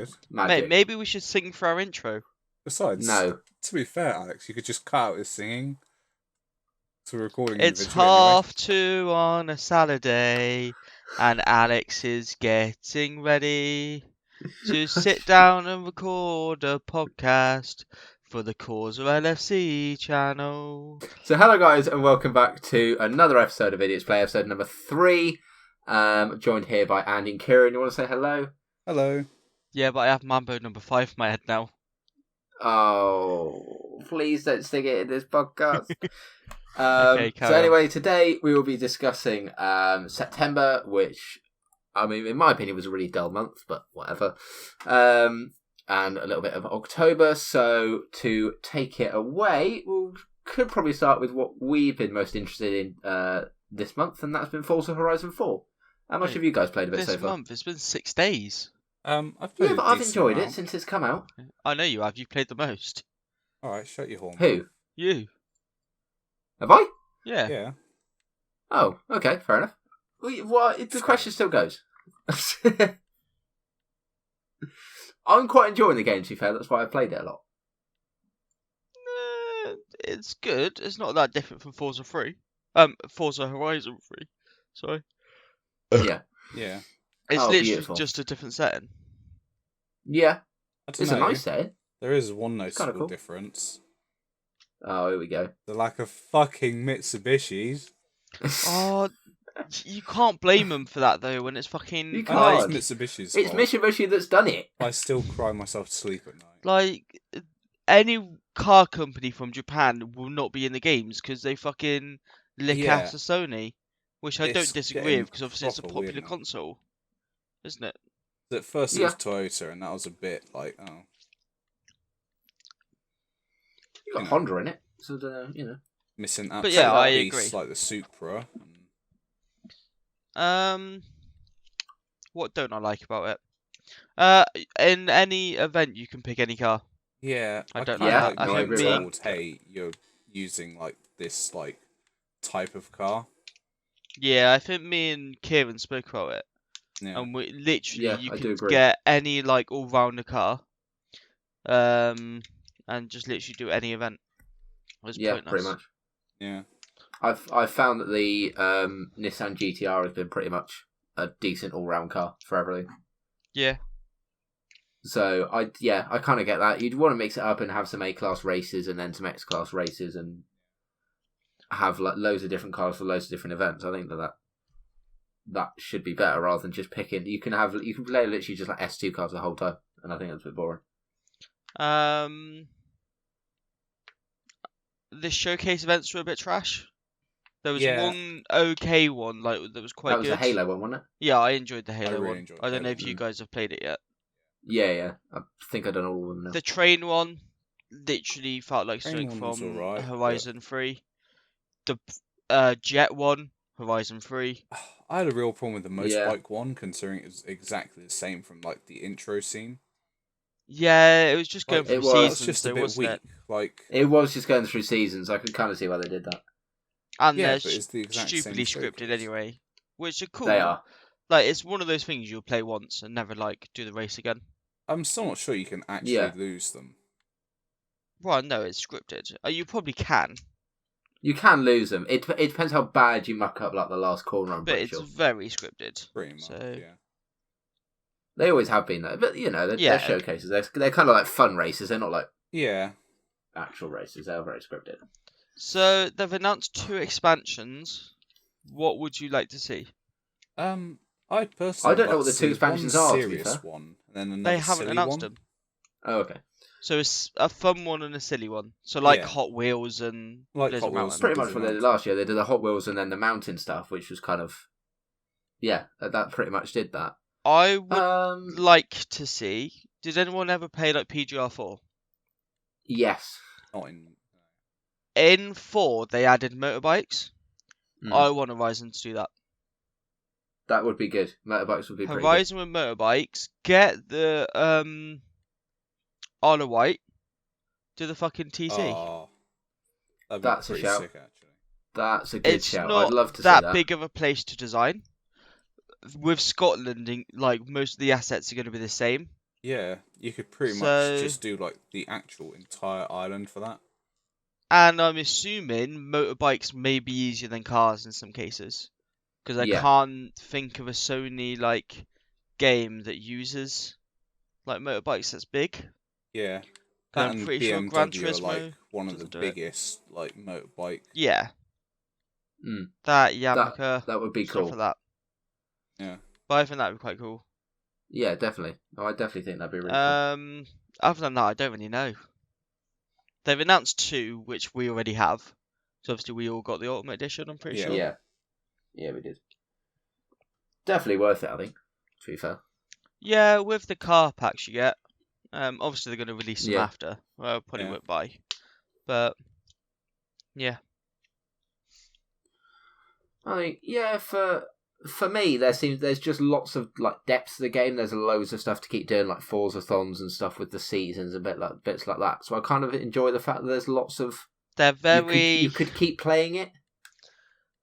good. Magic. Maybe we should sing for our intro. Besides, No. to be fair, Alex, you could just cut out his singing. So we're recording It's individually anyway. 2:30 on a Saturday, and Alex is getting ready to sit down and record a podcast for the Cause of LFC channel. So hello guys and welcome back to another episode of Idiots Play, episode number 3. Joined here by Andy and Kieran. You want to say hello? Hello. Yeah, but I have Mambo number 5 in my head now. Oh, please don't stick it in this podcast. Okay, so anyway, today we will be discussing September, which, I mean, in my opinion, was a really dull month, but whatever. And a little bit of October. So to take it away, we could probably start with what we've been most interested in this month, and that's been Forza Horizon 4. How much have you guys played of it so far? This month, it's been 6 days. I've played Yeah, but I've enjoyed it since it's come out. I know you have. You played the most. Alright, shut your horn. Who? You. Have I? Yeah. Yeah. Oh, okay, fair enough. Well, the question still goes. I'm quite enjoying the game, to be fair. That's why I played it a lot. It's good. It's not that different from Forza 3. Forza Horizon 3. Sorry. Yeah. Yeah. It's Oh, literally beautiful. just a different setting. Yeah. I don't It's know. a nice set. There is one noticeable cool. difference. Oh, here we go. The lack of fucking Mitsubishis. Oh, you can't blame them for that though. When it's fucking You I know can't. it's Mitsubishi's It's fault. Mitsubishi that's done it. I still cry myself to sleep at night. like any car company from Japan will not be in the games because they fucking lick Yeah. after Sony, which I It's don't disagree getting with because obviously it's a proper weird popular now. console, isn't it? At first it Yeah. was Toyota, and that was a bit like, oh. You got You know. Honda in it, so you know. Missing out. But yeah, I piece, agree. like the Supra. What don't I like about it? In any event, you can pick any car. Yeah, I don't like that. Like I being agree with that. told, hey, you're using like this like type of car. Yeah, I think me and Kieran spoke about it, Yeah. and we literally Yeah, you I do can agree. get any like all-rounder car, and just literally do any event. It was Yeah, pointless. pretty much. Yeah. I've found that the Nissan GTR has been pretty much a decent all-round car for everything. Yeah, So I kind of get that. You'd want to mix it up and have some A-class races and then some X-class races and have like loads of different cars for loads of different events. I think that should be better rather than just picking. You can play literally just like S2 cars the whole time, and I think that's a bit boring. the showcase events were a bit trash. There was Yeah. one okay one like that was quite That was good. the Halo one, wasn't it? Yeah, I enjoyed the Halo really one. enjoyed I don't know Halo. if you guys have played it yet. Yeah. I think I've done all of them now. The train one literally felt like Train something one was from alright, but- Horizon 3. The jet one, Horizon 3. I had a real problem with the Yeah. motorbike one, considering it was exactly the same from like the intro scene. Yeah, it was just going Like, through it was. seasons, It's just a though, bit wasn't weak. it? Like, It was just going through seasons. I could kind of see why they did that. And yeah, they're but it's the exact same stupidly scripted showcase. anyway, which are cool. They are. Like, it's one of those things you'll play once and never like do the race again. I'm still not sure you can actually Yeah. lose them. Well, no, it's scripted. You probably can, You can lose them. It depends how bad you muck up like the last corner. I'm but pretty it's sure. very scripted. Pretty much, So- yeah. They always have been though. But you know, they're Yeah. showcases. They're kind of like fun races. They're not like Yeah. actual races. They're very scripted. So they've announced 2 expansions. What would you like to see? I personally. I don't know like what the to two see expansions one are, to be serious fair. one, and then another They haven't silly announced one. them. Oh, okay. So it's a fun one and a silly one. So like Yeah. Hot Wheels and Like Blizzard Hot Wheels Mountain. and Pretty much Blizzard what they did Mountain. last year. They did the Hot Wheels and then the mountain stuff, which was kind of that pretty much did that. I would Um, like to see. Did anyone ever play like PGR4? yes. Not in. In 4, they added motorbikes. Mm. I want Horizon to do that. That would be good. Motorbikes would be pretty Horizon with motorbikes. Get the Isle of Wight. Do the fucking TT. Oh, that'd be That's a pretty shout. sick, actually. good. That's a good It's shout. not I'd love to see that that. big of a place to design. With Scotland, like most of the assets are going to be the same. Yeah, you could pretty much So- just do like the actual entire island for that. And I'm assuming motorbikes may be easier than cars in some cases. Because I Yeah. can't think of a Sony like game that uses like motorbikes that's big. Yeah, And that I'm and pretty sure Gran BMW are like Turismo one of the doesn't do it. biggest like motorbike. Yeah. Mm. That Yamaha That would be stuff cool. like that. Yeah. But I think that would be quite cool. Yeah, definitely. Oh, I definitely think that'd be really cool. Other than that, I don't really know. They've announced 2, which we already have. So obviously we all got the Ultimate Edition, I'm pretty Yeah. sure. Yeah, we did. Definitely worth it, I think. To be fair. Yeah, with the car packs you get. Obviously they're going to release them Yeah. after. Well, probably Yeah. won't buy. But yeah. I think for me, there's just lots of like depth to the game. There's loads of stuff to keep doing, like Forza-thons and stuff with the seasons, bits like that. So I kind of enjoy the fact that there's lots of. They're very. You could keep playing it.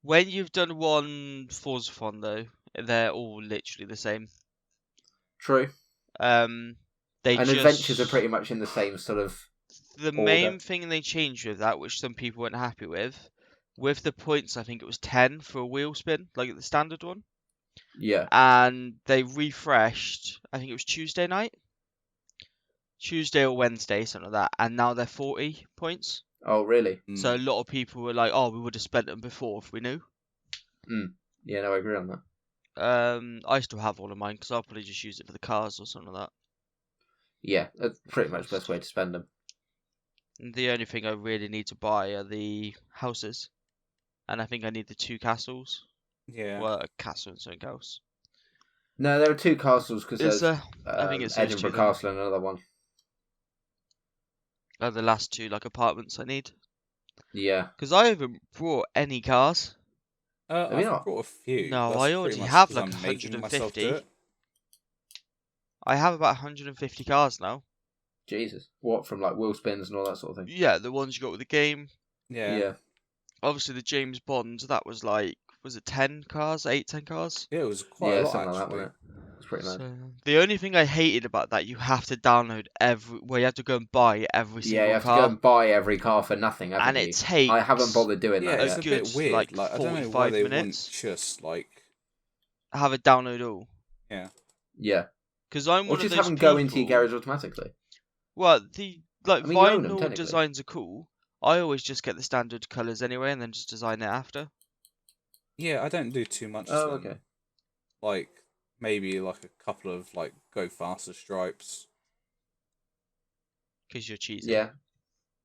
When you've done one Forza-thon though, they're all literally the same. True. They And just... adventures are pretty much in the same sort of. The order. main thing they changed with that, which some people weren't happy with the points, I think it was 10 for a wheel spin, like the standard one. Yeah. And they refreshed, I think it was Tuesday or Wednesday, something like that, and now they're 40 points. Oh, really? So a lot of people were like, oh, we would have spent them before if we knew. Yeah, no, I agree on that. I still have all of mine, because I'll probably just use it for the cars or something like that. Yeah, that's pretty much the best way to spend them. And the only thing I really need to buy are the houses. And I think I need the 2 castles. Yeah. Well, a castle and something else. No, there are 2 castles because Is there's there? I think it's those Edinburgh 2 then. Castle and another one. The last 2 like apartments I need. Yeah. Because I haven't brought any cars. Have you I've not? brought a few. No, That's I pretty already much have 'cause like I'm making myself do 150. it. I have about 150 cars now. Jesus. What, from like wheel spins and all that sort of thing? Yeah, the ones you got with the game. Yeah. Obviously the James Bond, that was like, was it 10 cars? 8, 10 cars? Yeah, it was quite a lot something like that, actually. wasn't it? It's pretty mad. So, the only thing I hated about that, you have to download you have to go and buy every single Yeah, you have car. to go and buy every car for nothing, haven't And you? it takes... I haven't bothered doing Yeah, that it's yet. a bit good, weird. like, Like I don't know 45 why they minutes. wouldn't just like. have it download all. Yeah. Because I'm Or one just of those have them people... go into your garage automatically. Well, the like I mean, you own them, vinyl technically. designs are cool. I always just get the standard colours anyway, and then just design it after. Yeah, I don't do too much. Oh, to them. okay. Like maybe like a couple of like go faster stripes Because you're cheesy. Yeah.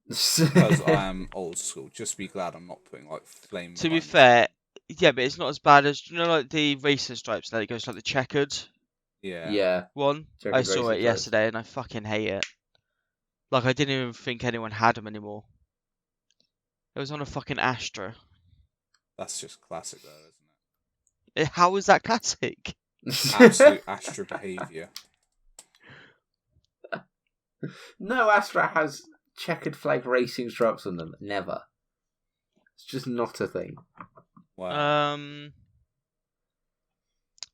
because I am old school. Just be glad I'm not putting like flame. To be behind it. fair, yeah, but it's not as bad as like the racing stripes. That it goes like the checkered Yeah. Yeah. one. Checkered I saw racing it stripes. yesterday, and I fucking hate it. Like I didn't even think anyone had them anymore. It was on a fucking Astra. That's just classic though, isn't How is that classic? it? Absolute Astra behaviour. No Astra has checkered flag racing stripes on them. Never. It's just not a thing. Wow.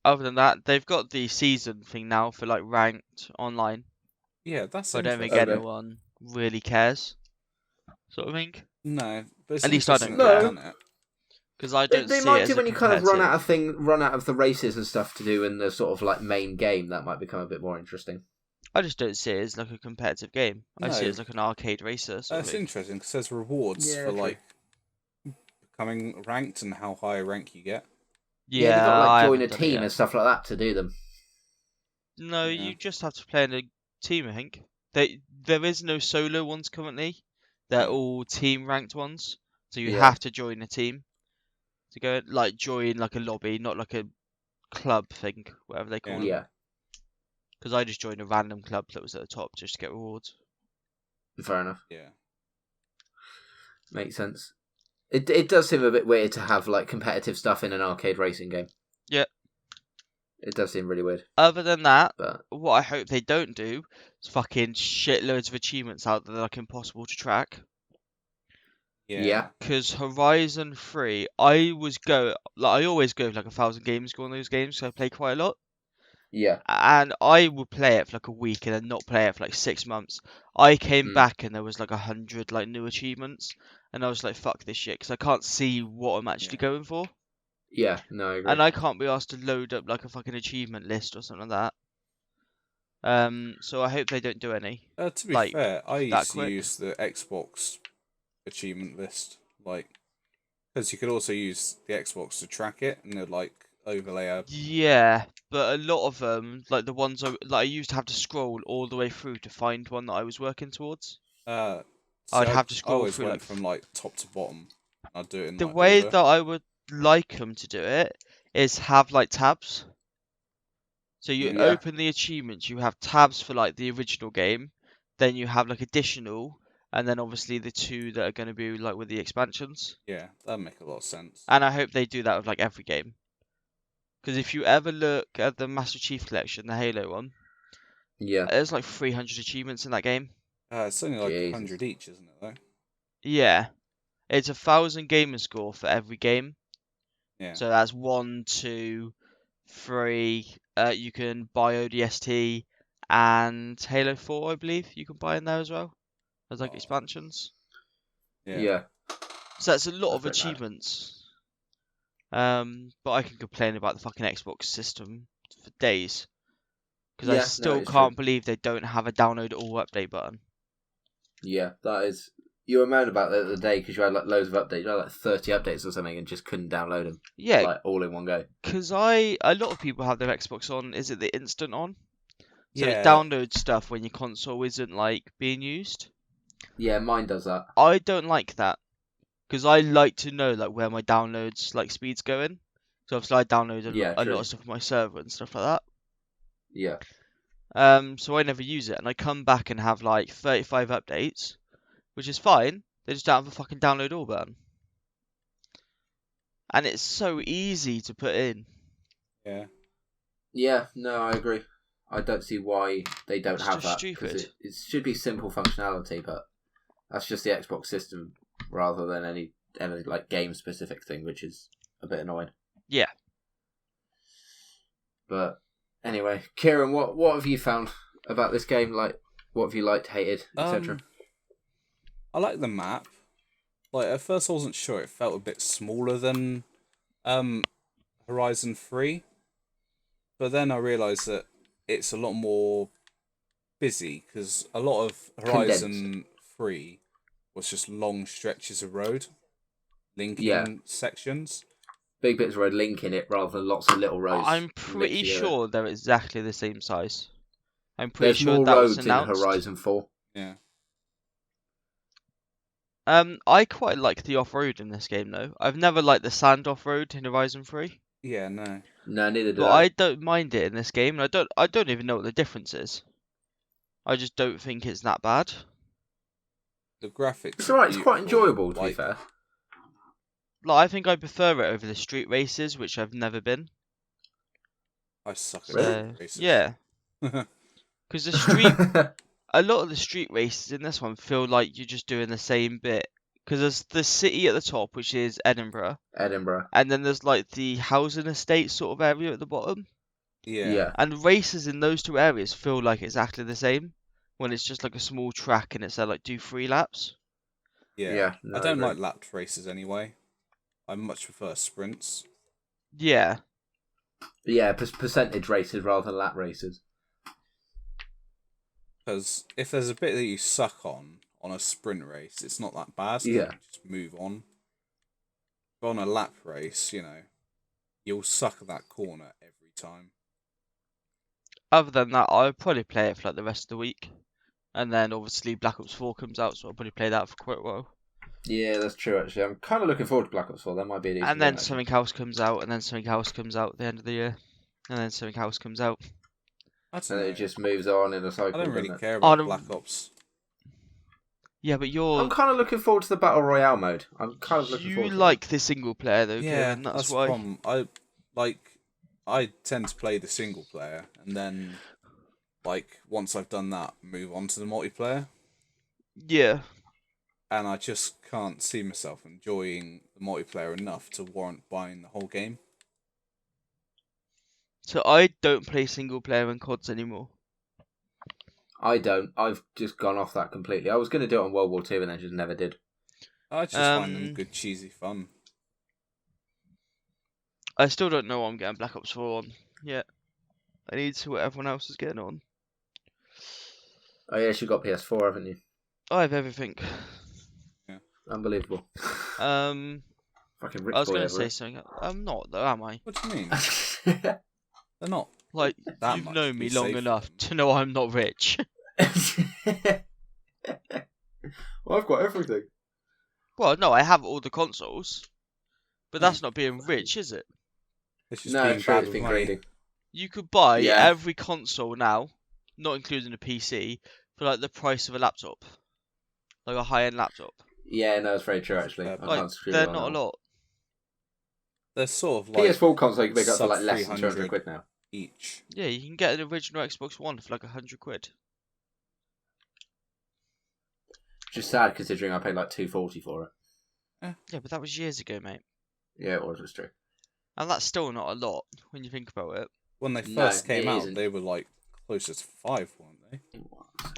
Other than that, they've got the season thing now for like ranked online. Yeah, that's. But I don't think interesting. anyone really cares. Sort of thing. No, but it's At least I interesting don't that they've care. done it. Because I They, don't they see might it do as when a you kind of run competitive. out of the races and stuff to do in the sort of like main game. That might become a bit more interesting. I just don't see it as like a competitive game. I see it No. as like an arcade racer. Sort of It's thing. interesting because there's rewards Yeah, for true. like becoming ranked and how high a rank you get. Yeah, you've got to I like join a haven't done it team yet. and stuff like that to do them. No, Yeah. you just have to play in a team. I think there is no solo ones currently. They're all team ranked ones. So you Yeah. have to join a team to go like join like a lobby, not like a club thing, whatever they call them. Yeah, Because I just joined a random club that was at the top just to get rewards. fair enough. Yeah. Makes sense. It does seem a bit weird to have like competitive stuff in an arcade racing game. Yeah. It does seem really weird, Other than that, but what I hope they don't do is fucking shitloads of achievements out that are like impossible to track. yeah. Because Horizon 3, I always go like 1,000 games go on those games, so I play quite a lot. Yeah. And I would play it for like a week and then not play it for like 6 months. I came back and there was like 100 like new achievements, and I was like, "Fuck this shit," because I can't see what I'm actually going for, Yeah. No, I agree. and I can't be asked to load up like a fucking achievement list or something like that. So I hope they don't do any. To be like, fair, I that used to quick. use the Xbox achievement list, like, because you could also use the Xbox to track it, and it'd like overlay a. Yeah, but a lot of them, like the ones I used to have to scroll all the way through to find one that I was working towards. See, I'd have to I scroll always through went like from like top to bottom. I'd do it in the like way order. that I would like them to do it is have like tabs. So you Yeah. open the achievements, you have tabs for like the original game, then you have like additional, and then obviously the two that are going to be like with the expansions. Yeah, that'd make a lot of sense. And I hope they do that with like every game. Because if you ever look at the Master Chief Collection, the Halo one, Yeah. there's like 300 achievements in that game. It's only like Jesus. 100 each, isn't it? Though. Yeah, it's 1,000 gamer score for every game. Yeah. So that's 1, 2, 3. You can buy ODST and Halo 4, I believe you can buy in there as well. There's like expansions. Yeah. So that's a lot of That's pretty mad. achievements. But I can complain about the fucking Xbox system for days. Because I Yeah, no, still it's can't true. believe they don't have a download all update button. Yeah, that is. You were moaning about that the other day because you had like loads of updates. You had like 30 updates or something and just couldn't download them. Yeah, Like all in one go. because a lot of people have their Xbox on, is it the instant on? So it Yeah. downloads stuff when your console isn't like being used. Yeah, mine does that. I don't like that. Because I like to know like where my downloads like speed's going. So obviously I download Yeah, a true. lot of stuff on my server and stuff like Yeah. that. So I never use it, and I come back and have like 35 updates, which is fine. They just don't have a fucking download all button, and it's so easy to put in. Yeah. Yeah, no, I agree. I don't see why they don't It's have just that. Because stupid. it should be simple functionality, but that's just the Xbox system rather than any like game specific thing, which is a bit annoying. Yeah. But anyway, Kieran, what have you found about this game? Like, what have you liked, hated, etc.? I like the map. Like at first, I wasn't sure. It felt a bit smaller than Horizon 3, but then I realised that it's a lot more busy because a lot of Horizon 3 was just long stretches of road, linking sections. Big bits of road linking it rather than lots of little roads. I'm pretty sure they're exactly the same size. I'm pretty There's sure more that was roads in announced. Horizon 4. Yeah. I quite like the off-road in this game though. I've never liked the sand off-road in Horizon 3. Yeah, no. No, neither do But I. I don't mind it in this game, and I don't even know what the difference is. I just don't think it's that bad. The graphics. It's alright, it's quite beautiful, enjoyable, to be fair. Like, I think I prefer it over the street races, which I've never been. I suck at Really? street races. Yeah. Because a lot of the street races in this one feel like you're just doing the same bit. Because there's the city at the top, which is Edinburgh. Edinburgh. And then there's like the housing estate sort of area at the bottom. Yeah. And races in those two areas feel like exactly the same. When it's just like a small track and it's like do 3 laps. Yeah. No, I don't agree. like lapped races anyway. I much prefer sprints. Yeah. Yeah, percentage races rather than lap races. Because if there's a bit that you suck on a sprint race, it's not that bad. So Yeah. you just move on. But on a lap race, you'll suck at that corner every time. Other than that, I'll probably play it for like the rest of the week. And then obviously Black Ops 4 comes out, so I'll probably play that for quite a while. Yeah, that's true, actually. I'm kind of looking forward to Black Ops 4. That might be a decent And then game, something else comes out, and then something else comes out at the end of the year. And then something else comes out. I don't and know. it just moves on in a cycle. I don't really doesn't it? care about Oh, Black Ops. Yeah, but I'm kind of looking forward to the Battle Royale mode. I'm kind of looking you forward to like the single player though, Yeah, Kieran, that's the why. problem. I tend to play the single player, and then, once I've done that, move on to the multiplayer. Yeah. And I just can't see myself enjoying the multiplayer enough to warrant buying the whole game. So I don't play single player in CODs anymore. I don't. I've just gone off that completely. I was going to do it on World War II and then just never did. I just find them good, cheesy fun. I still don't know what I'm getting Black Ops 4 on yet. I need to see what everyone else is getting on. Oh yes, you got PS4, haven't you? I have everything. Yeah. Unbelievable. Fucking rich I was boy going to over say it. something. I'm not though, am I? What do you mean? They're not. Like, That you've much known to me be long safe enough from. to know I'm not rich. Well, I've got everything. Well, no, I have all the consoles. But that's not being rich, is it? It's just No, being it's true. bad It's with been money. greedy. You could buy Yeah. every console now, not including a PC, for like the price of a laptop. Like a high-end laptop. Yeah, no, it's very true. Actually, Fair I Like, can't disagree they're with you not on a that. lot. They're sort of like PS4 console you can pick up for sub like less than 200 300 quid now. each. Yeah, you can get an original Xbox One for like 100 quid. Just sad considering I paid like 240 for it. Yeah, but that was years ago, mate. Yeah, it was. It's true. And that's still not a lot when you think about it. When they No, first came it out, isn't. they were like closer to 5, weren't they?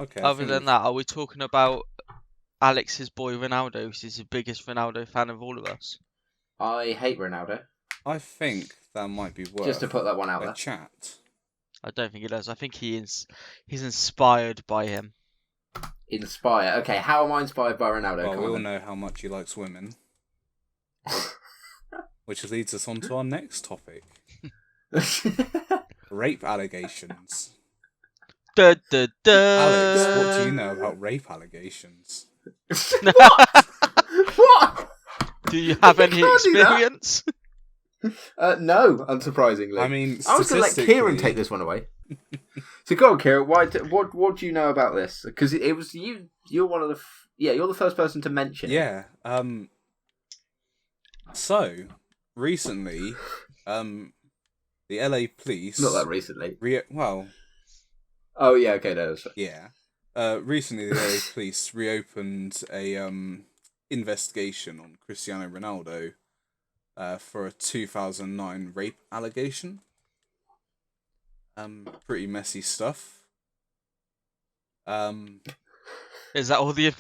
Okay. I Other think than we've- that, are we talking about Alex's boy Ronaldo, who's the biggest Ronaldo fan of all of us? I hate Ronaldo. I think that might be worth Just to put that one out a there. chat. I don't think he does. I think he's inspired by him. Inspire. Okay, how am I inspired by Ronaldo? Well, Come we on all then. know how much he likes women. Which leads us on to our next topic. Rape allegations. Da, da, da. Alex, what do you know about rape allegations? What? Do you have any can't do that. experience? No, unsurprisingly. I mean, I was going to let Kieran take this one away. So go on, Kieran. What do you know about this? Because it was you. You're one of the. You're the first person to mention it. Yeah. So recently, the LA police. Not that recently. Oh yeah. Okay. No. That's... Yeah. Recently, the LA police reopened a investigation on Cristiano Ronaldo for a 2009 rape allegation. Pretty messy stuff. Is that all the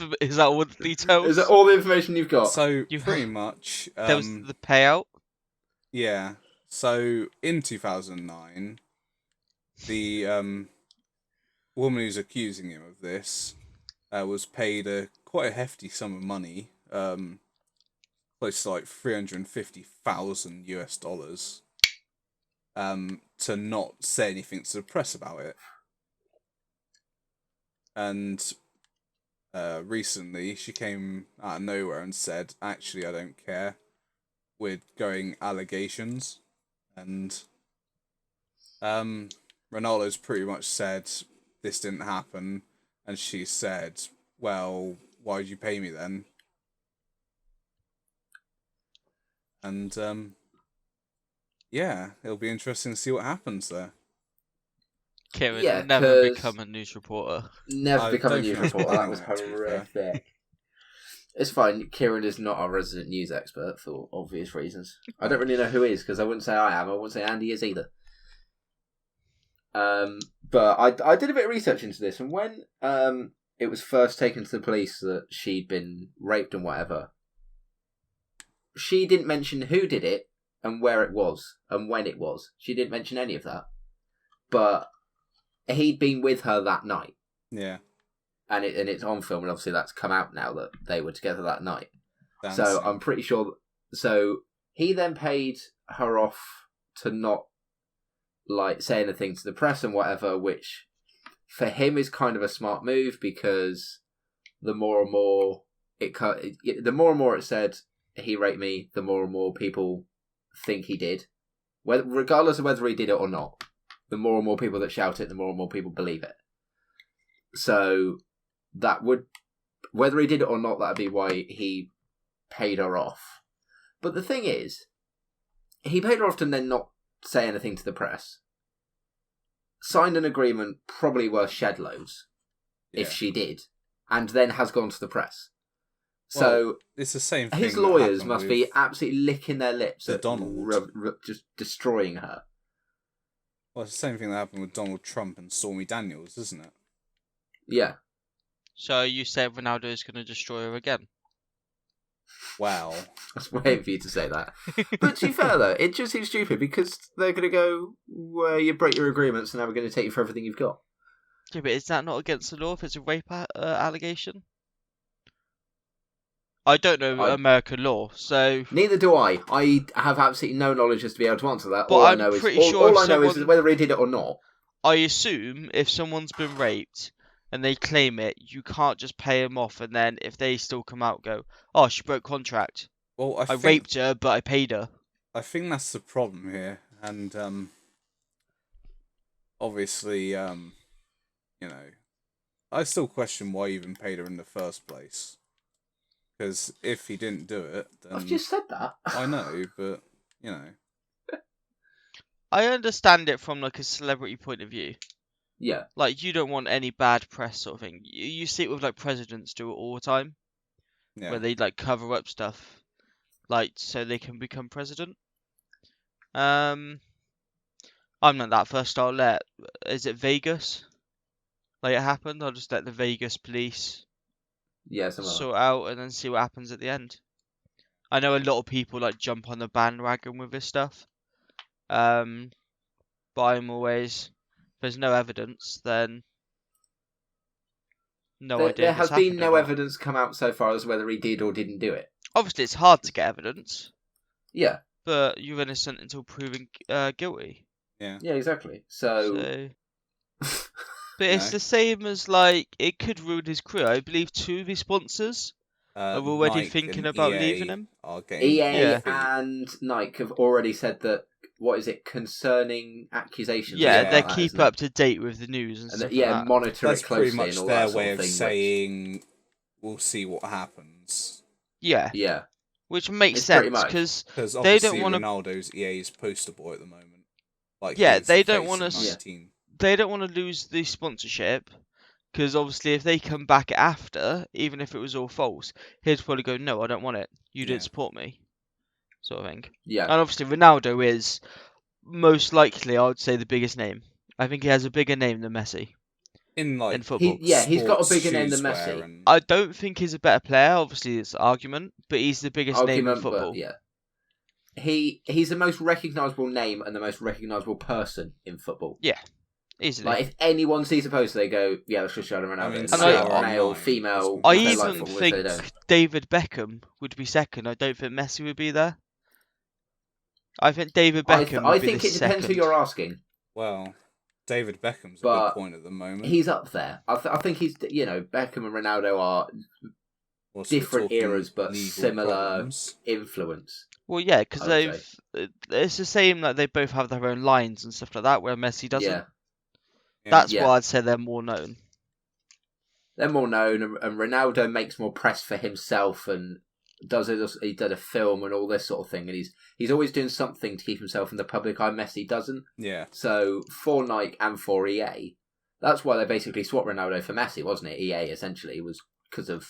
details? Is that all the information you've got? So pretty much. There was the payout. Yeah. So in 2009, the woman who's accusing him of this was paid quite a hefty sum of money, close to like $350,000 to not say anything to the press about it. And recently she came out of nowhere and said, actually, I don't care. We're going allegations. And Ronaldo's pretty much said this didn't happen. And she said, well, why did you pay me then? And yeah, it'll be interesting to see what happens there. Kieran, Yeah, never 'cause- become a news reporter. Never I become a don't news think I'm reporter. That planning was on it, to be fair. horrific. It's fine. Kieran is not our resident news expert for obvious reasons. I don't really know who is because I wouldn't say I am. I wouldn't say Andy is either. But I did a bit of research into this, and when it was first taken to the police that she'd been raped and whatever, she didn't mention who did it and where it was and when it was. She didn't mention any of that. But he'd been with her that night. Yeah. And it's on film, and obviously that's come out now that they were together that night. Dancing. So I'm pretty sure. So he then paid her off to not like say anything to the press and whatever, which for him is kind of a smart move because the more and more it said he raped me, the more and more people think he did, regardless of whether he did it or not. The more and more people that shout it, the more and more people believe it. So that would, whether he did it or not, that'd be why he paid her off. But the thing is, he paid her off to then not say anything to the press. Signed an agreement probably worth shed loads if she did, and then has gone to the press. Well, so it's the same thing. his that lawyers happened must with be absolutely licking their lips the at Donald. just destroying her. Well, it's the same thing that happened with Donald Trump and Stormy Daniels, isn't it? Yeah. So you say Ronaldo is going to destroy her again? Wow. I was waiting for you to say that. But to be fair, though, it just seems stupid because they're going to go, well, you break your agreements and now we're going to take you for everything you've got. Yeah, but is that not against the law if it's a rape allegation? I don't know American law, so... Neither do I. I have absolutely no knowledge as to be able to answer that. But All I I'm know pretty is sure all if I know is someone- whether he did it or not. I assume if someone's been raped and they claim it, you can't just pay them off and then if they still come out and go, oh, she broke contract. Well, I raped her, but I paid her. I think that's the problem here, and obviously, you know, I still question why he even paid her in the first place. Because if he didn't do it, then I've just said that. I know, but you know, I understand it from like a celebrity point of view. Yeah. Like you don't want any bad press sort of thing. You see it with like presidents do it all the time, yeah. where they like cover up stuff, like so they can become president. I'm not that first. I'll let. Is it Vegas? Like it happened. I'll just let the Vegas police Yeah, something like that. sort out and then see what happens at the end. I know a lot of people like jump on the bandwagon with this stuff. But I'm always, if there's no evidence, then no idea. There if has it's been happened or no not. evidence come out so far as whether he did or didn't do it. Obviously, it's hard to get evidence, Yeah. but you're innocent until proven guilty. Yeah. Yeah, exactly. So But it's the same as like it could ruin his career. I believe 2 of his sponsors are already Nike thinking and about EA leaving him. Are getting EA Yeah. and Nike have already said that. What is it? Concerning accusations. Yeah, Yeah. they like that, keep isn't it? up to date with the news and And stuff that, yeah, like that. monitor That's it closely pretty much and all their that sort way of of thing. saying we'll see what happens. Yeah, Yeah, which makes It's pretty sense much. because Because they obviously don't want to. Ronaldo's EA's poster boy at the moment. Like Yeah, he's they the don't face wanna of s- 19. They don't want to lose the sponsorship because obviously if they come back after, even if it was all false, he'd probably go, "No, I don't want it. You Yeah. didn't support me," sort of thing. yeah. And obviously Ronaldo is most likely, I would say, the biggest name. I think he has a bigger name than Messi In like in football. He's got a sports bigger name than shoes wear Messi. and- I don't think he's a better player. Obviously, it's an argument, but he's the biggest name in Argument, football. but yeah. He's the most recognisable name and the most recognisable person in football. Easily. Like, if anyone sees a poster, they go, yeah, that's Cristiano Ronaldo. I mean, It And doesn't I- matter, male, female, I if they like even football, if they think don't. David Beckham would be second. I don't think Messi would be there. I think David Beckham I would be think the it depends second. who you're asking. Well, David Beckham's a But good point at the moment. He's up there. I think he's, Beckham and Ronaldo are Whilst we're different talking eras, but legal similar problems. influence. Well, yeah, because I would it's the same. Like they both have their own lines and stuff like that, where Messi doesn't. Yeah. Yeah. That's Yeah. why I'd say they're more known. They're more known, and Ronaldo makes more press for himself and he did a film and all this sort of thing, and he's always doing something to keep himself in the public eye. Messi doesn't. Yeah. So for Nike and for EA, that's why they basically swapped Ronaldo for Messi, wasn't it? EA essentially was because of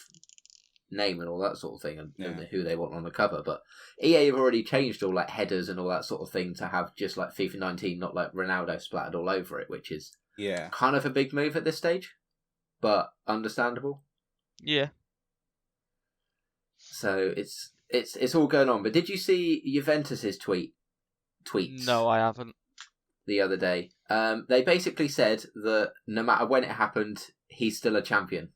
name and all that sort of thing, and who they want on the cover. But EA have already changed all like headers and all that sort of thing to have just like FIFA 19, not like Ronaldo splattered all over it, which is Yeah. kind of a big move at this stage, but understandable. Yeah. So it's all going on. But did you see Juventus's tweets? No, I haven't. The other day, they basically said that no matter when it happened, he's still a champion,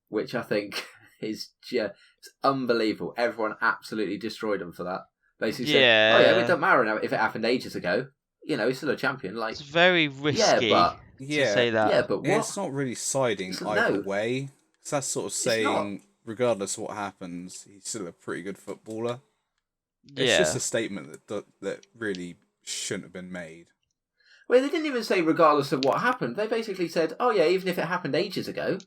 which I think is just unbelievable. Everyone absolutely destroyed him for that. Basically said, "Oh yeah, it doesn't matter now if it happened ages ago. He's still a champion." Like, It's very risky to say that. Yeah, but what? It's not really siding It's either no. way. So that's sort of It's saying, regardless of what happens, he's still a pretty good footballer. It's Yeah. just a statement that really shouldn't have been made. Well, they didn't even say regardless of what happened. They basically said, "Oh yeah, even if it happened ages ago,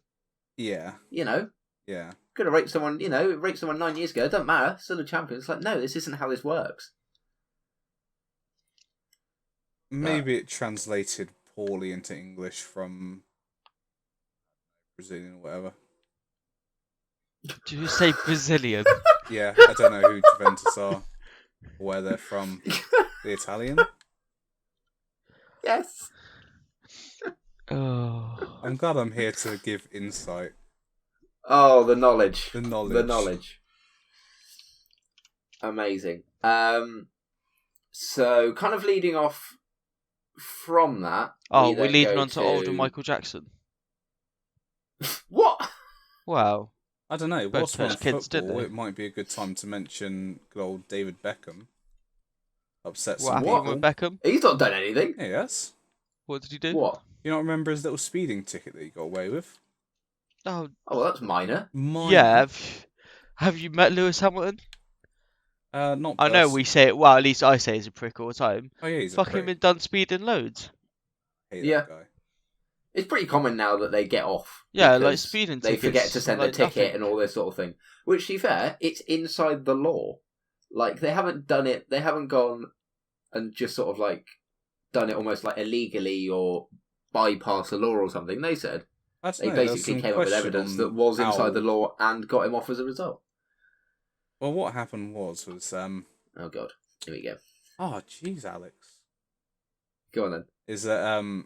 Yeah. yeah, Yeah. raped someone, raped someone 9 years ago. It doesn't matter. Still a champion." It's like, no, this isn't how this works. Maybe it translated poorly into English from Brazilian or whatever. Do you say Brazilian? Yeah, I don't know who Juventus are, or where they're from. The Italian? Yes. Oh. I'm glad I'm here to give insight. Oh, the knowledge. The knowledge. The knowledge. Amazing. So, kind of leading off from that. Oh, we we're then leading go on to older Michael Jackson. What? Wow. I don't know. Both Whilst we're on touch kids, didn't football, they? it might be a good time to mention good old David Beckham. Upset What some happened people. with Beckham? He's not done anything. Yes. What did he do? What? You not remember his little speeding ticket that he got away with? Oh, Oh, well, that's minor. Minor. yeah. Have you met Lewis Hamilton? Not. I know we say it. Well, at least I say he's a prick all the time. Oh yeah, he's a Fucking prick. been done speeding loads. Hate Yeah. that guy. It's pretty common now that they get off. Yeah, like because speeding they tickets. forget to send a like ticket nothing. and all this sort of thing. Which, to be fair, it's inside the law. Like, they haven't done it. They haven't gone and just sort of like done it almost like illegally or bypass the law or something. They said I don't they know, there was basically some came up with question evidence on that was how- inside the law and got him off as a result. Well, what happened was Oh god, here we go. oh jeez, Alex, Go on then. is that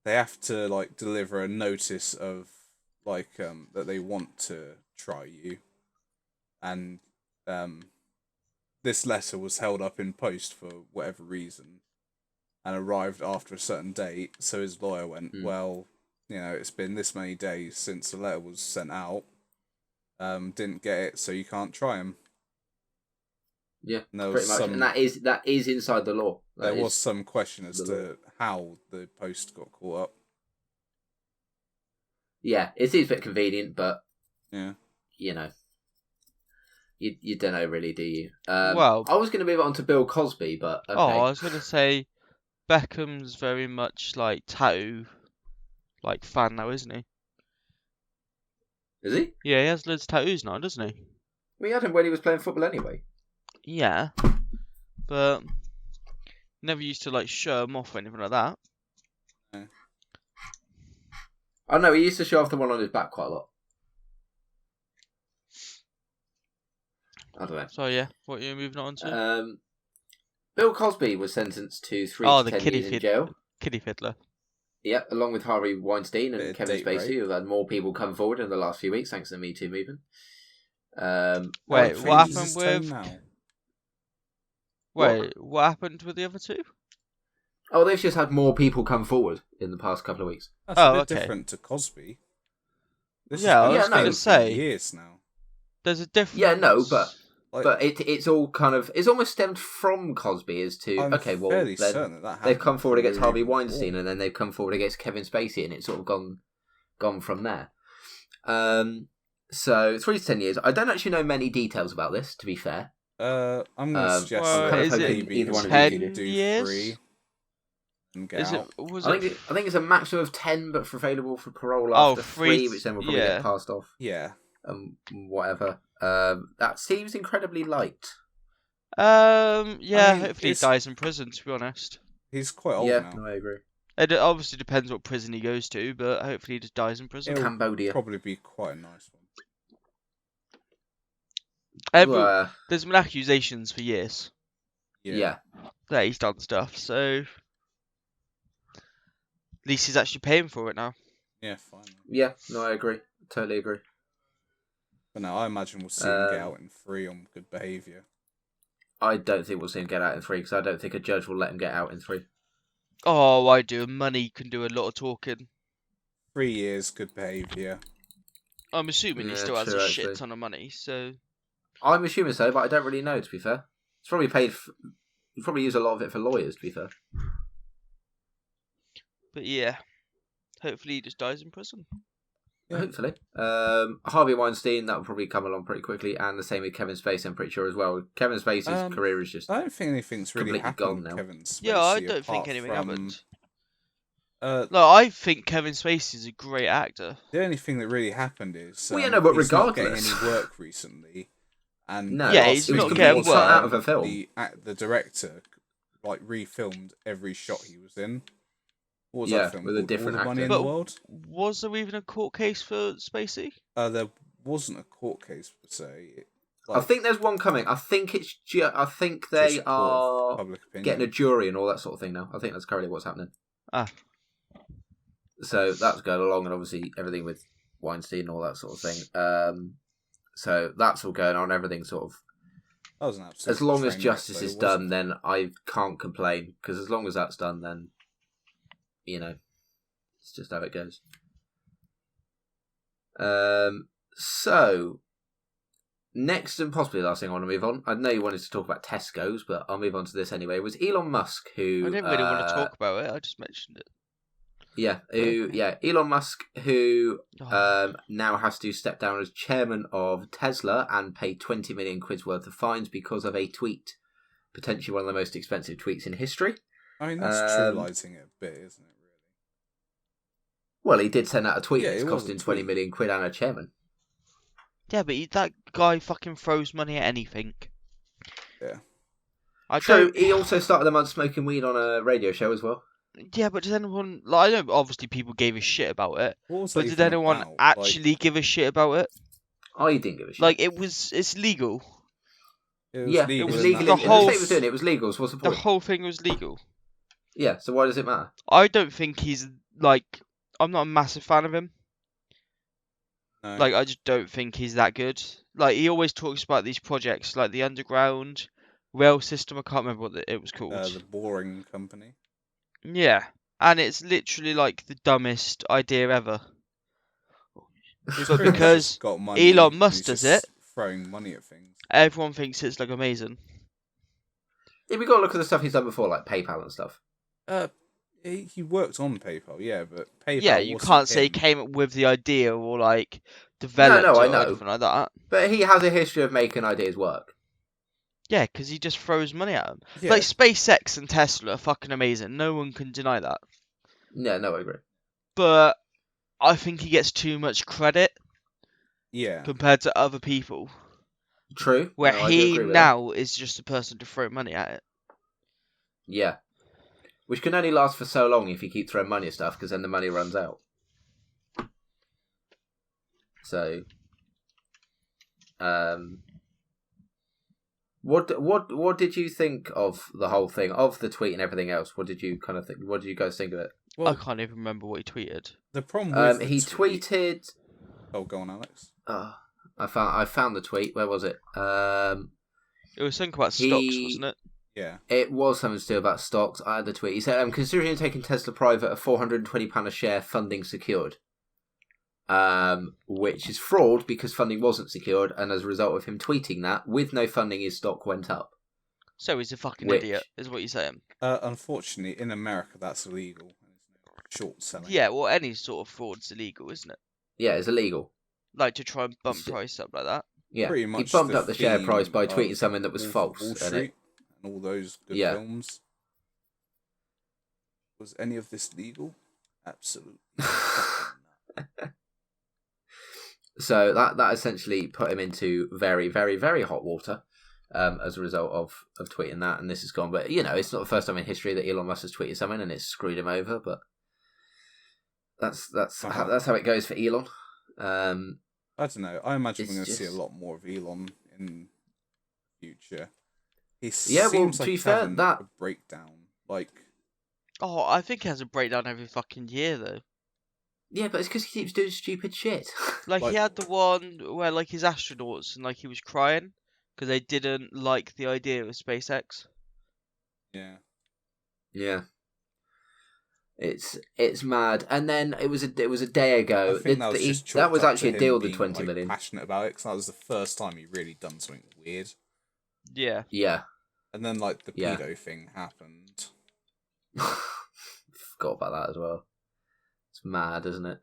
they have to like deliver a notice of like that they want to try you, and this letter was held up in post for whatever reason, and arrived after a certain date. So his lawyer went, well, you know, it's been this many days since the letter was sent out. Didn't get it, so you can't try him. Yeah, And pretty much, and that is inside the law. There was some question as to how the post got caught up. Yeah, it is a bit convenient, but Yeah. you know, you don't know really, do you? Well, I was going to move on to Bill Cosby, but okay. Oh, I was gonna say Beckham's very much like tattoo like fan now, isn't he? Is he? Yeah, he has loads of tattoos now, doesn't he? We had him when he was playing football anyway. Yeah, but never used to like show him off or anything like that. Oh no, he used to show off the one on his back quite a lot. I don't know. So yeah, what are you moving on to? Bill Cosby was sentenced to 3 Oh, to the 10 years in jail. Kiddie fiddler. Yeah, along with Harvey Weinstein and Bit of Kevin date Spacey, rape. who've had more people come forward in the last few weeks thanks to the Me Too movement. Wait, Changes what happened his tone with? now? Wait, what happened with the other two? Oh, they've just had more people come forward in the past couple of weeks. That's Oh, a bit okay. different to Cosby. This Yeah, has I was been gonna going say- for years now. There's a difference. Yeah, no, but Like, it's all kind of it's almost stemmed from Cosby as to I'm okay, well fairly then certain that they've happened come forward against before Harvey even Weinstein born. and then they've come forward against Kevin Spacey and it's sort of gone from there. So 3 to 10 years. I don't actually know many details about this, to be fair. I'm going to suggest well, that is it maybe either one of you you could do years? 3 and get Is it? out. Was I it? think it's a maximum of 10, but for available for parole Oh, after 3, 3, which then will probably yeah. get passed off Yeah. and whatever. That seems incredibly light. Yeah. I mean, hopefully he it's- dies in prison. To be honest, He's quite old Yeah, now. no, I agree. it obviously depends what prison he goes to, but hopefully he just dies in prison. It'll Cambodia. probably be quite a nice one. There's been accusations for years Yeah. that he's done stuff, so at least he's actually paying for it now. Yeah, fine. Yeah, no, I agree. Totally agree. But no, I imagine we'll see him get out in 3 on good behaviour. I don't think we'll see him get out in 3 because I don't think a judge will let him get out in 3. Oh, I do. Money can do a lot of talking. 3 years, good behaviour. I'm assuming he Yeah, still has true, a shit actually. ton of money, so I'm assuming so, but I don't really know, to be fair. It's probably paid... You probably use a lot of it for lawyers, to be fair. but yeah. Hopefully he just dies in prison. Yeah. Hopefully. Harvey Weinstein, that will probably come along pretty quickly, and the same with Kevin Spacey, I'm pretty sure, as well. Kevin Spacey's career is just... I don't think anything's really completely happened gone with now. Kevin Spacey. Yeah, I don't think apart anything from, happened. Uh, No, I think Kevin Spacey's a great actor. the only thing that really happened is Well, yeah, no, but he's not getting regardless. any work recently. And No, Yeah, last he's week not he getting was, work. Cut out of a film. The director like refilmed every shot he was in. What was Yeah, that film with a called? different All the Money actor. in the But- World? Was there even a court case for Spacey? There wasn't a court case per se. I think there's one coming. I think it's. I think they are getting a jury and all that sort of thing now. I think that's currently what's happening. So that's going along, and obviously everything with Weinstein and all that sort of thing. So that's all going on. Everything sort of. That was an absolute as long as train justice wreck, is done, then I can't complain, because as long as that's done, then it's just how it goes. So next and possibly last thing I want to move on. I know you wanted to talk about Tesco's, but I'll move on to this anyway. It was Elon Musk who I didn't really want to talk about it. I just mentioned it. Elon Musk, who now has to step down as chairman of Tesla and pay 20 million quid's worth of fines because of a tweet, potentially one of the most expensive tweets in history. I mean, that's trivialising it a bit, isn't it? Really? Well, he did send out a tweet. Yeah, It's costing 20 million quid and a chairman. Yeah, but that guy fucking throws money at anything. Yeah. He also started the month smoking weed on a radio show as well. Yeah, but does anyone... I know obviously people gave a shit about it, but did anyone actually give a shit about it? I didn't give a shit. It's legal. It was legal. It was legal, so what's the point? The whole thing was legal. Yeah, so why does it matter? I don't think he's, I'm not a massive fan of him. No. I just don't think he's that good. He always talks about these projects, like the underground rail system. I can't remember what it was called. The Boring Company. Yeah, and it's literally the dumbest idea ever. But because Elon Musk does it, throwing money at things, everyone thinks it's amazing. Yeah, we got to look at the stuff he's done before, like PayPal and stuff. He worked on PayPal, yeah, but PayPal. Yeah, you can't say he came up with the idea or developed it or anything like that. But he has a history of making ideas work. Yeah, because he just throws money at them. Yeah. SpaceX and Tesla are fucking amazing. No one can deny that. Yeah, no, I agree. But I think he gets too much credit. Yeah. Compared to other people. True. Where he now is just a person to throw money at it. Yeah. Which can only last for so long if you keep throwing money at stuff, because then the money runs out. So, what did you think of the whole thing, of the tweet and everything else? What did you kind of think? What did you guys think of it? Well, I can't even remember what he tweeted. The problem with he tweeted. Oh, go on, Alex. I found the tweet. Where was it? It was something about stocks, wasn't it? Yeah. It was something to do about stocks. I had the tweet. He said, "I'm considering taking Tesla private at £420 a share, funding secured." Which is fraud because funding wasn't secured, and as a result of him tweeting that, with no funding, his stock went up. So he's a fucking idiot, is what you're saying. Unfortunately, in America, that's illegal. Short selling. Yeah, well, any sort of fraud's illegal, isn't it? Yeah, it's illegal. To try and bump price up like that. Yeah, pretty much he bumped up the share price by tweeting something that was false. Wall Street and all those good films. Was any of this legal? Absolutely. So that essentially put him into very, very, very hot water as a result of tweeting that, and this has gone. But it's not the first time in history that Elon Musk has tweeted something and it's screwed him over. But that's how it goes for Elon. I don't know. I imagine we're going to see a lot more of Elon in the future. He seems to like be fair, a breakdown. Oh, I think he has a breakdown every fucking year though. Yeah, but it's because he keeps doing stupid shit. He had the one where his astronauts and he was crying because they didn't like the idea of SpaceX. Yeah. Yeah. It's mad. And then it was a day ago. I think that was actually a deal. The 20 million. Passionate about it because that was the first time he really done something weird. Yeah. Yeah. And then the pedo thing happened. Forgot about that as well. It's mad, isn't it?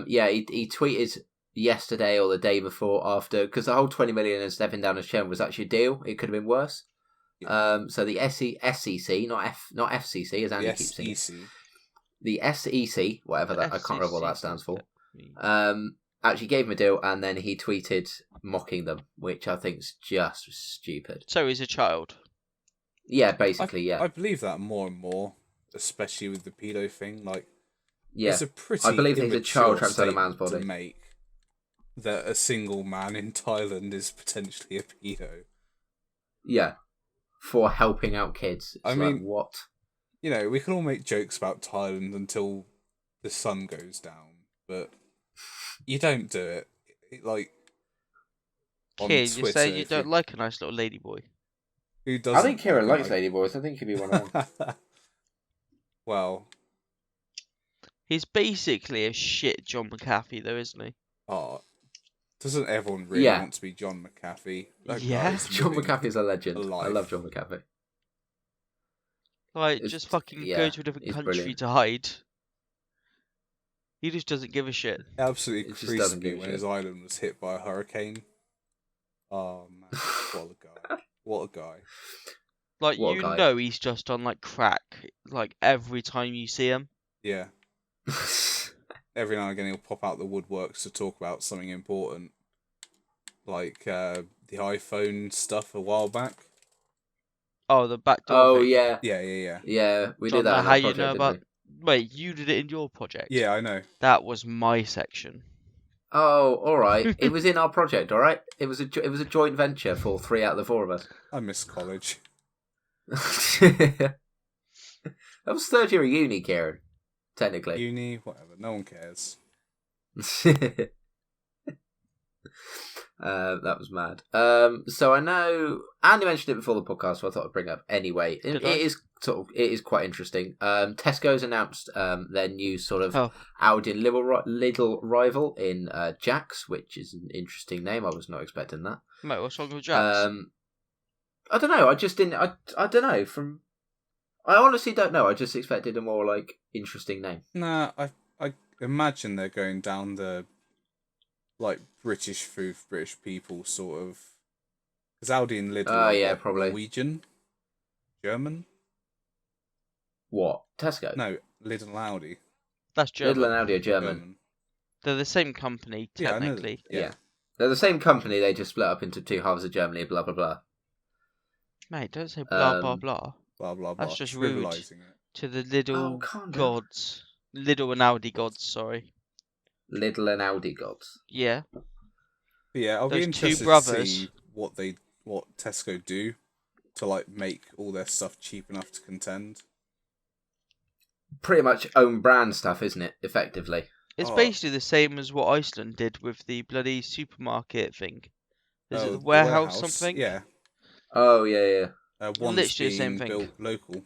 He tweeted yesterday or the day before after, because the whole 20 million and stepping down as chairman was actually a deal. It could have been worse. Yeah. So the SEC, not FCC, as Andy keeps saying. The SEC, whatever that, I can't remember what that stands for. Actually gave him a deal, and then he tweeted mocking them, which I think is just stupid. So he's a child. Yeah, basically, I believe that more and more, especially with the pedo thing. Yeah, it's a pretty I believe he's a child trapped inside a man's body. To make that a single man in Thailand is potentially a pedo. Yeah, for helping out kids. It's I like, mean, what? You know, we can all make jokes about Thailand until the sun goes down, but you don't do it. Like, on Kid, you're Twitter, saying you don't like a nice little ladyboy. who I doesn't think Kieran like likes ladyboys. I think he'd be one of them. Well, He's basically a shit John McAfee, though, isn't he? doesn't everyone really Yeah. want to be John McAfee? That Yeah. guy's John living McAfee's a legend. a life. I love John McAfee. Like, It's- just fucking yeah, go to a different he's country brilliant. to hide. He just doesn't give a shit. Absolutely It just creased doesn't me give a when shit. his island was hit by a hurricane. Oh man, what a guy! What a guy! Like, What a you guy. know he's just on, like, crack, like, every time you see him. Yeah. Every now and again he'll pop out the woodworks to talk about something important, like the iPhone stuff a while back. Oh, the backdoor Oh, thing. yeah. Yeah. Yeah, we John, did that in how our you project, know didn't about... we? Wait, you did it in your project? Yeah, I know. That was my section. Oh, all right. It was in our project, all right? It was a joint venture for 3 out of the 4 of us. I miss college. That was 3rd year of uni, Kieran. Technically. Uni, whatever. No one cares. That was mad. So I know Andy mentioned it before the podcast, so I thought I'd bring it up anyway. It is quite interesting. Tesco's announced their new sort of Audi little rival in Jax, which is an interesting name. I was not expecting that. Mate, what's wrong with Jax? I don't know. I just didn't. I don't know. I honestly don't know. I just expected a more like interesting name. Nah, I imagine they're going down the like British food for British people sort of. Because Audi and Lidl are yeah, what, probably. Norwegian? German? What? Tesco? No, Lidl and Audi. That's German. Lidl and Audi are German. They're the same company, Yeah, I know technically. that. Yeah. They're the same company. They just split up into 2 halves of Germany. Blah blah blah. Mate, don't say blah blah blah Blah blah blah. That's just rude. Trivialising it. to the Lidl calm down. gods. Lidl and Audi gods, sorry. Lidl and Audi gods. Yeah. But yeah, I'll be Those two interested to brothers. see what Tesco do to like make all their stuff cheap enough to contend. Pretty much own brand stuff, isn't it? Effectively. It's Oh. basically the same as what Iceland did with the bloody supermarket thing. Is it Oh, the the warehouse something? Yeah. Oh yeah. One's Literally the being same thing. built local.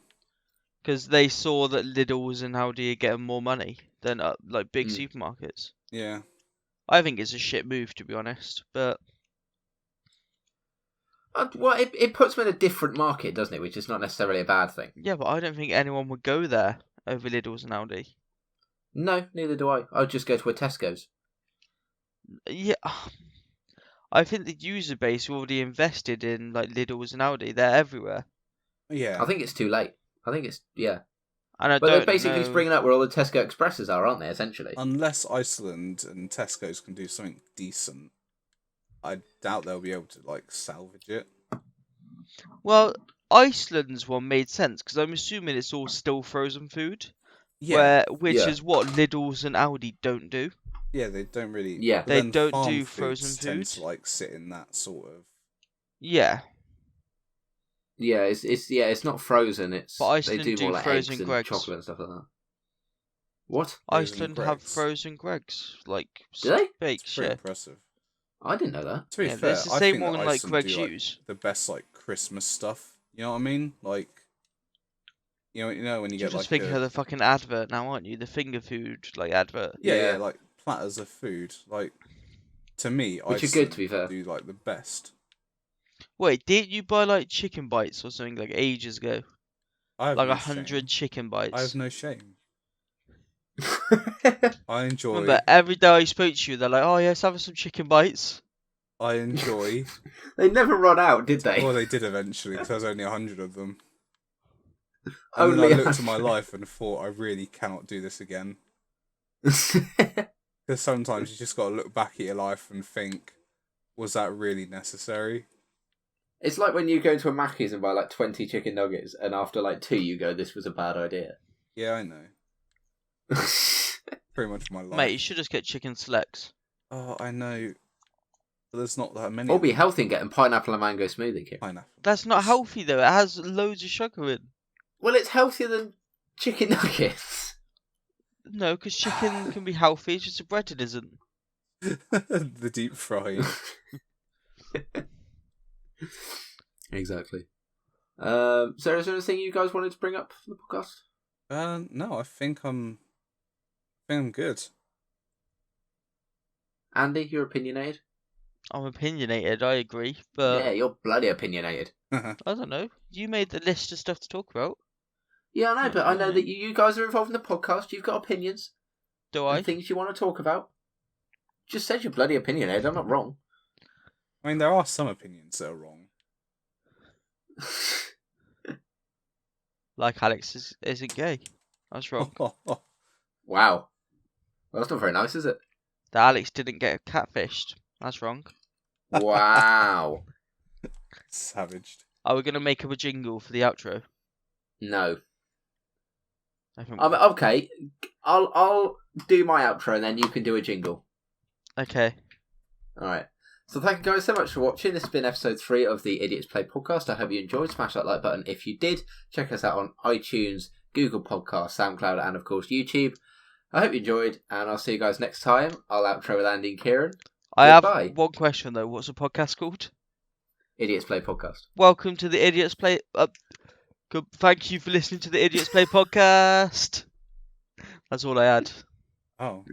Because they saw that Lidl's and Audi are getting more money than like big Mm. supermarkets. Yeah. I think it's a shit move, to be honest. But Well, it puts them in a different market, doesn't it? Which is not necessarily a bad thing. yeah, but I don't think anyone would go there over Lidl's and Audi. No, neither do I. I'll just go to a Tesco's. Yeah, I think the user base already invested in like Lidl's and Audi. They're everywhere, Yeah. I think it's too late. I think it's yeah. and I But don't they're basically know. bringing up where all the Tesco Expresses are, aren't they? Essentially. Unless Iceland and Tesco's can do something decent, I doubt they'll be able to like salvage it. Well, Iceland's one made sense because I'm assuming it's all still frozen food, Yeah. which Yeah. is what Lidl's and Audi don't do. Yeah, they don't really. Yeah. but They then don't farm do foods frozen tend food. to like sit in that sort of. Yeah, Yeah, it's not frozen. It's But Iceland they do do more like frozen eggs and Greggs. chocolate and stuff like that. What? Frozen Iceland have Greggs. frozen Greggs, like Do they? baked It's pretty shit. impressive. I didn't know that. To be Yeah, fair, it's the I same think that one like Iceland Greggs do, like, use. the best like Christmas stuff. You know what I mean? Like, you know when you You're get just like thinking of the fucking advert now, aren't you? The finger food like advert. yeah, Yeah. like platters of food. Like, to me, Which are good, to be fair. do like the best. Wait, didn't you buy like chicken bites or something like ages ago? I have Like no 100 shame. chicken I have bites. no shame. I enjoy. Remember, every day I spoke to you, they're like, "Oh yes, have some chicken bites." I enjoy. They never run out, did they? Well, they did eventually because there was only 100 of them. And Only then I looked at 100. my life and thought, I really cannot do this again. Because sometimes you just got to look back at your life and think, was that really necessary? It's like when you go to a Mackey's and buy like 20 chicken nuggets, and after like 2 you go, "This was a bad idea." Yeah, I know. Pretty much my life. Mate, you should just get chicken selects. Oh, I know. but there's not that many. Or of be them. healthy and getting pineapple and mango smoothie, Kieran. Pineapple. That's not healthy though. It has loads of sugar in. Well, it's healthier than chicken nuggets. No, because chicken can be healthy. It's just the bread it isn't. The deep frying. Exactly. So is there anything you guys wanted to bring up for the podcast? No, I think I'm good. Andy, you're opinionated? I'm opinionated, I agree, but Yeah, you're bloody opinionated. I don't know. You made the list of stuff to talk about. Yeah, I know, Not but I know really. that you guys are involved in the podcast. You've got opinions Do I? and things you want to talk about. Just said you're bloody opinionated. I'm not wrong. I mean, there are some opinions that are wrong. Like Alex isn't gay. That's wrong. Wow. Well, that's not very nice, is it? That Alex didn't get catfished. That's wrong. Wow. Savaged. Are we going to make up a jingle for the outro? No. I think Okay. I'll do my outro and then you can do a jingle. Okay. All right. So thank you guys so much for watching. This has been episode 3 of the Idiots Play podcast. I hope you enjoyed. Smash that like button if you did. Check us out on iTunes, Google Podcasts, SoundCloud, and of course YouTube. I hope you enjoyed, and I'll see you guys next time. I'll outro with Andy and Kieran. I Goodbye. have one question though. What's the podcast called? Idiots Play podcast. Welcome to the Idiots Play. Good. Thank you for listening to the Idiots Play podcast. That's all I had. Oh.